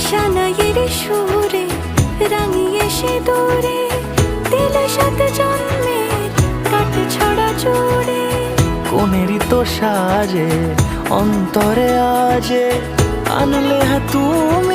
সানাইয়ের সুরে রাঙিয়ে সে দূরে দিল সাত জন্মের কাট ছড়া জুড়ে। কোনেরই তো সাজে অন্তরে আজে আনলে হ্যাঁ তুমি